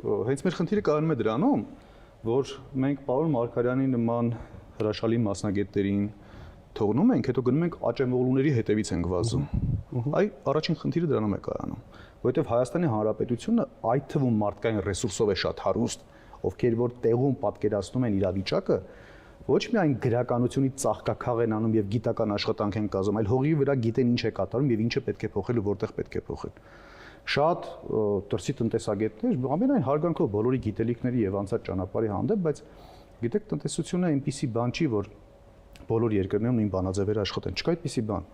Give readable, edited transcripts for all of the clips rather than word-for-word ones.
հենց մեր խնդիրը կայանում է դրանում, որ մենք պարոն Մարգարյանի նման հրաշալի մասնագետներին թողնում ենք, հետո գնում ենք աճեմողլուների հետևից ենք վազում։ Այ առաջին խնդիրը դրանում է կայանում, որովհետև Հայաստանի Հանրապետությունը այդ թվում մարդկային ռեսուրսով է շատ հարուստ, ովքեր որ տեղում պատկերացնում են իրավիճակը, ոչ միայն գրականությունից ծաղկաքաղ են անում եւ գիտական աշխատանք են կազմում, այլ հողի վրա գիտեն ինչ է կատարում եւ ինչը պետք է փոխել ու որտեղ պետք է փոխել։ Շատ դրսի տնտեսագետներ ամենայն հարգանքով բոլորի գիտելիքների եւ անցած ճանապարհի հանդեպ, բայց գիտեք, տնտեսությունը այնպիսի բան չի, որ բոլոր երկրներում նույն բանաձևերը աշխատեն, չկա այդպիսի բան։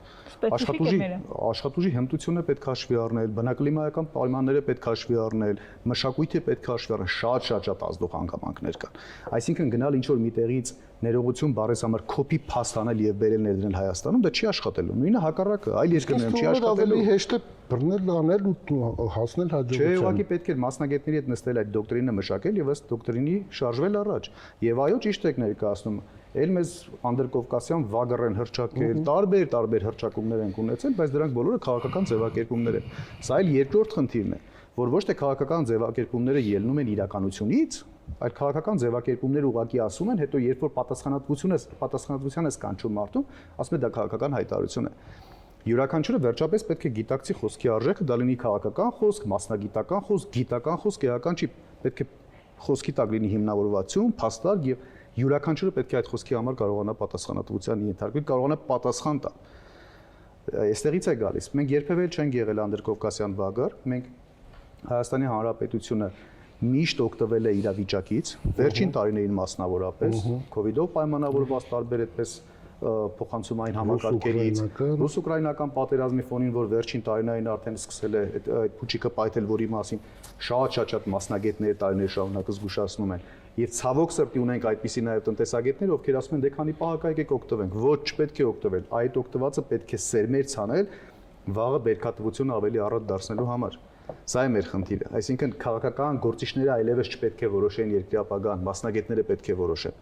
Աշխատուժի հմտությունը պետք է հաշվի առնել, բնակլիմայական պայմանները պետք է հաշվի առնել, մշակույթը պետք է հաշվի առնել, շատ ազդող հանգամանքներ կան։ Այսինքն գնալ ինչ-որ մի տեղից ներողություն բառես համար կոպի փաստ անել եւ բերել ներդնել Հայաստանում, դա չի աշխատելու։ Նույնը հակառակը, այլ երկրներում չի աշխատելու։ Հեշտ է բռնել, անել ու հասնել հաջողության։ Չէ, ուղղակի պետք է մասնագետների հետ նստել այդ դոկտրինը մշակել եւ ըստ դոկտրինի շարժվել առաջ։ Եվ այո, ճիշտ եք ներկայացնում, ել մեզ անդրկովկասյան վագր են հրճակել, տարբեր հրճակումներ են ունեցել, բայց դրանք բոլորը քաղաքական ձևակերպումներ են։ Սա էլ երկրորդ խնդիրն է, որ ոչ թե քաղաքական ձևակերպումները ելնում են իրականությունից, այլ քաղաքական ձևակերպումները ուղղակի ասում են, հետո երբ որ պատասխանատվության է կանչում մարդուն, ասում է դա քաղաքական հայտարարություն է։ Յուրաքանչյուրը վերջապես պետք է գիտակցի խոսքի արժեքը, դա լինի քաղաքական խոսք, մասնագիտական խոսք, գիտական խոսք, էական չի, պետք է խոսքի տակ լինի հիմնավորվածություն, փաստարկ եւ յուրաքանչյուրը պետք է այդ խոսքի համար կարողանա պատասխանատվության ենթարկվել, կարողանա պատասխան տալ։ Այստեղից է գալիս։ Մենք երբևէ չենք եղել անդրկովկասյան վագար, մենք Հայաստանի Հանրապետությունը միշտ օգտվել է իրավիճակից, վերջին տարիներին մասնավորապես, COVID-ով պայմանավորված տարբեր այդպես փոխանցումային համակարգերից, ռուս-ուկրաինական պատերազմի ֆոնին, որ վերջին տարիներին արդեն սկսել է այդ փուչիկը պայթել, որի մասին շատ մասնագետներ տարիներ շարունակ զգուշացնում են։ Եվ ցավոք սրտի ունենք այդպիսի նաև տնտեսագետներ, ովքեր ասում են դե քանի պահակա եկեք օգտվենք, ոչ չպետք է օգտվել, այդ օգտվածը պետք է սերմեր ցանել վաղը բերքատվությունը ավելի առատ դարձնելու համար։ Սա է մեր խնդիրը, այսինքն քաղաքական գործիչները այլևս չպետք է որոշեն երկրի ապագան, մասնագետները պետք է որոշեն։